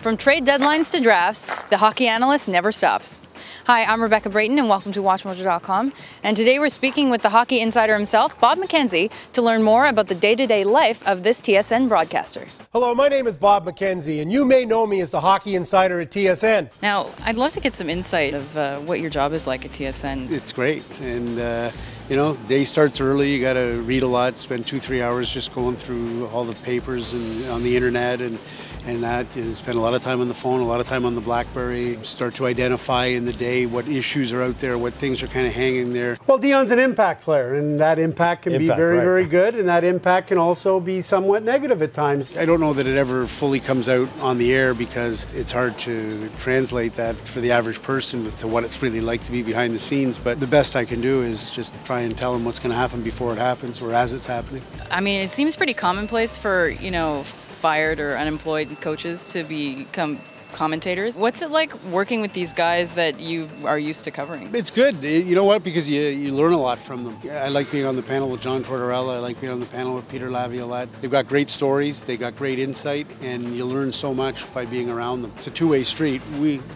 From trade deadlines to drafts, the hockey analyst never stops. Hi, I'm Rebecca Brayton and welcome to WatchMojo.com. And today we're speaking with the hockey insider himself, Bob McKenzie, to learn more about the day-to-day life of this TSN broadcaster. Hello, my name is Bob McKenzie, and you may know me as the hockey insider at TSN. Now, I'd love to get some insight of what your job is like at TSN. It's great, and you know, day starts early. You got to read a lot, spend 2-3 hours just going through all the papers and on the internet and that. And spend a lot of time on the phone, a lot of time on the BlackBerry. Start to identify in the day what issues are out there, what things are kind of hanging there. Well, Dion's an impact player, and that impact can be very, very good, and that impact can also be somewhat negative at times. I don't know that it ever fully comes out on the air because it's hard to translate that for the average person to what it's really like to be behind the scenes. But the best I can do is just try and tell them what's going to happen before it happens or as it's happening. I mean, it seems pretty commonplace for, fired or unemployed coaches to become commentators. What's it like working with these guys that you are used to covering? It's good. You know what? Because you learn a lot from them. I like being on the panel with John Tortorella. I like being on the panel with Peter Laviolette. They've got great stories. They got great insight, and you learn so much by being around them. It's a two-way street.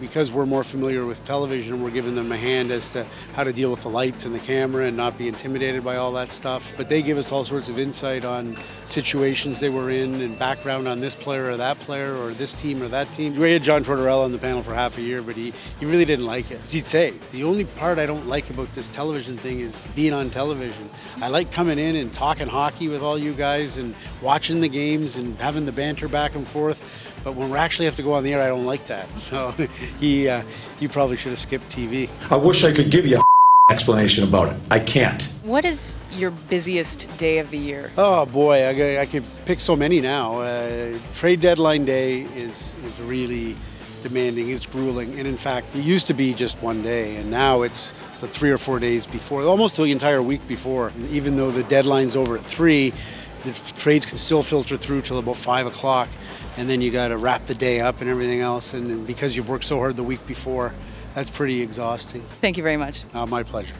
Because we're more familiar with television, we're giving them a hand as to how to deal with the lights and the camera and not be intimidated by all that stuff. But they give us all sorts of insight on situations they were in and background on this player or that player or this team or that team. We had John Tortorella on the panel for half a year, but he really didn't like it. He'd say, the only part I don't like about this television thing is being on television. I like coming in and talking hockey with all you guys and watching the games and having the banter back and forth, but when we actually have to go on the air, I don't like that. So you probably should have skipped TV. I wish I could give you a explanation about it. I can't. What is your busiest day of the year? Oh boy, I could pick so many now. Trade deadline day is really demanding. It's grueling, and in fact, it used to be just one day, and now it's the 3 or 4 days before, almost the entire week before. And even though the deadline's over at 3, the trades can still filter through till about 5 o'clock, and then you got to wrap the day up and everything else. And because you've worked so hard the week before, that's pretty exhausting. Thank you very much. My pleasure.